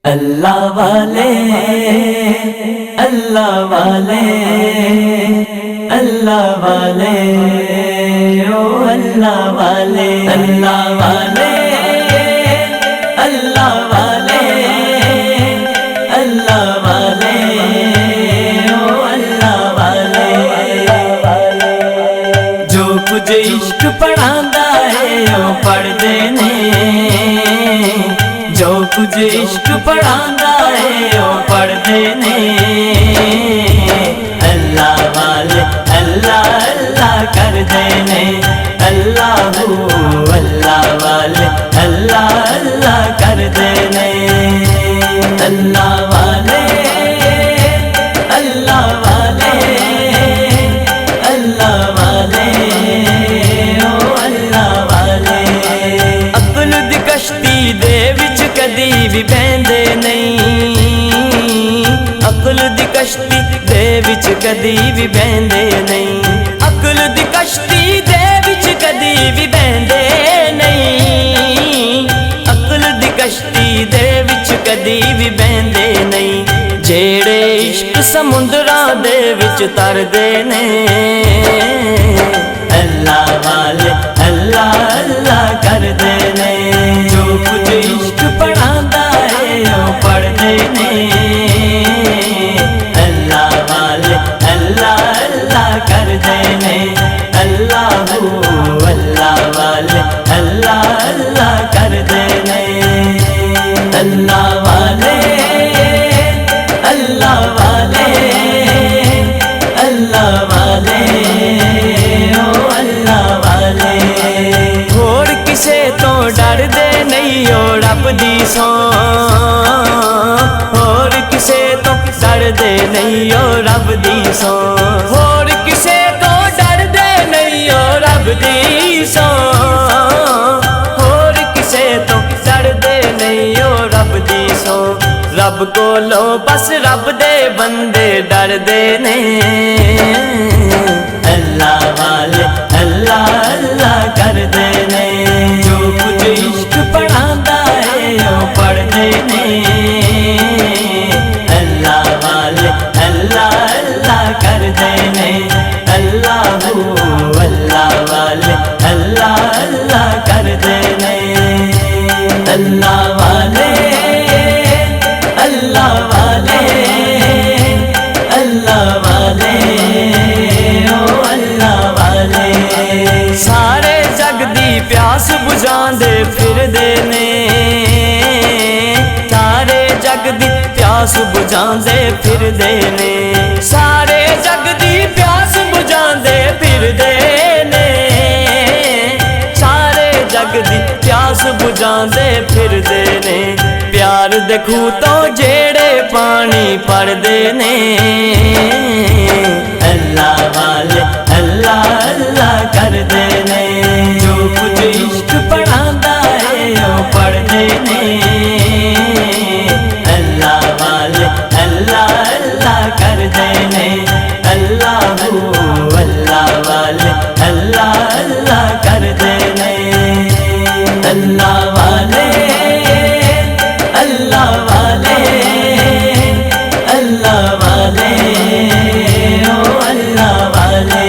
अल्लाह वाले अल्लाह वाले अल्लाह वाले ओ अल्लाह वाले अल्लाह वाले अल्लाह वाले अल्लाह वाले ओ अल्लाह वाले। जो कुछ इश्क पढ़ांदा है ओ पढ़दे ने, जो कुछ इश्क पढ़ांदा है ओ पढ़दे ने। अल्लाह वाले अल्लाह अल्लाह करदे ने, अल्लाह अल्लाह वाले अल्लाह अल्लाह करदे ने। अल्लाह वाले अल्लाह वाले अल्लाह वाले ओ अल्लाह वाले। अक्ल दी कश्ती दे विच कदी भी बहंदे नहीं, अक्ल दी कश्ती दे विच कदी भी बहंदे नहीं, अक्ल दी कश्ती दे विच कदी भी बहंदे नहीं, अक्ल दी कश्ती दे विच कदी भी बहंदे नहीं। जेड़े इश्क समुंदरां दे विच तरदे ने। अल्लाह वाले अल्लाह अल्लाह करदे ने। जो कुछ इश्क पढ़ांदा है ओ पढ़दे ने। अल्लाह वाले अल्लाह अल्लाह करदे ने, अल्लाह अल्लाह वाले अल्लाह अल्लाह करदे ने। अल्लाह वाले अल्लाह वाले अल्लाह वाले ओ अल्लाह वाले। होर किसे तो डरदे नहीं ओ रब दी सौ, होर किसे तो डरदे नहीं ओ रब दी सौ, होर किसे तो डरदे नहीं ओ रब दी सौ, होर किसे तो डरदे नहीं ओ रब दी सौ। रब कोलों बस रब दे बंदे डरदे ने। अल्लाह वाले अल्लाह अल्लाह करदे ने। जो कुछ इश्क पढ़ांदा है ओ पढ़दे ने। अल्लाह वाले अल्लाह अल्लाह करदे ने, अल्लाह अल्लाह वाले अल्लाह अल्लाह करदे ने। अल्लाह वाले अल्लाह वाले अल्लाह वाले ओ अल्लाह वाले। सारे जग दी प्यास बुझांदे फिरदे ने, सारे जग दी प्यास बुझांदे फिरदे ने, सारे जग दी प्यास बुझांदे फिरदे ने, सारे जग दी प्यास बुझांदे फिरदे ने। प्यार दे खूह तो जेड़े पानी पड़दे ने। अल्लाह वाले अल्लाह अल्लाह करदे ने। जो कुछ इश्क पढ़ांदा है ओ पढ़दे ने। अल्लाह वाले अल्लाह अल्लाह करदे ने, अल्लाह अल्लाह वाले अल्लाह अल्लाह करदे ने। अल्लाह वाले अल्लाह वाले अल्लाह वाले ओ अल्लाह वाले।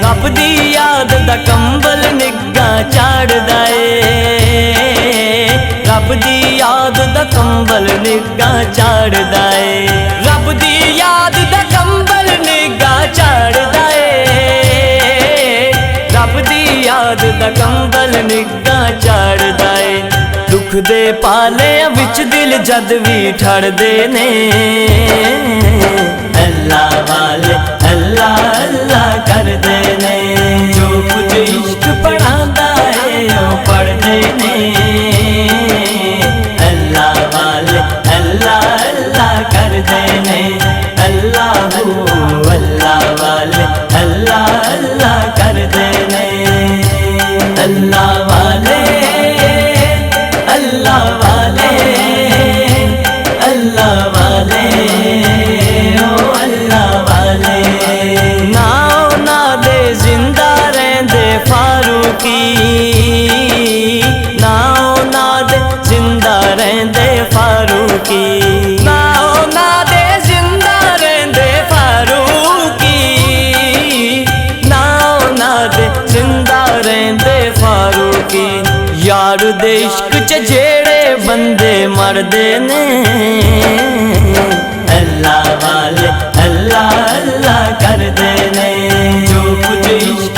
रब दी याद दा कंबल निग्गा चाड़दा ए, रब दी याद दा कंबल निग्गा चाड़दा ए, रब दी याद दा कंबल निग्गा चाड़दा ए, रब दी याद दा कंबल निग्गा चाड़दा ए। दुख दे पाले विच दिल जद भी ठरदे ने। अल्लाह वाले अल्लाह अल्लाह करदे ने। जो कुछ इश्क पढ़ांदा है ओ पढ़दे ने। अल्लाह वाले अल्लाह अल्लाह करदे ने, अल्लाह अल्लाह वाले अल्लाह अल्लाह करदे ने। अल्लाह वाले अल्लाह वाले अल्लाह वाले ओ अल्लाह वाले। नाओ ना दे जिंदा रहंदे फारूकी, नाओ ना दे जिंदा रहंदे फारूकी। यार दे इश्क च जेड़े बंदे मरदे ने, अल्लाह वाले अल्लाह अल्लाह करदे ने। जो कुछ इश्क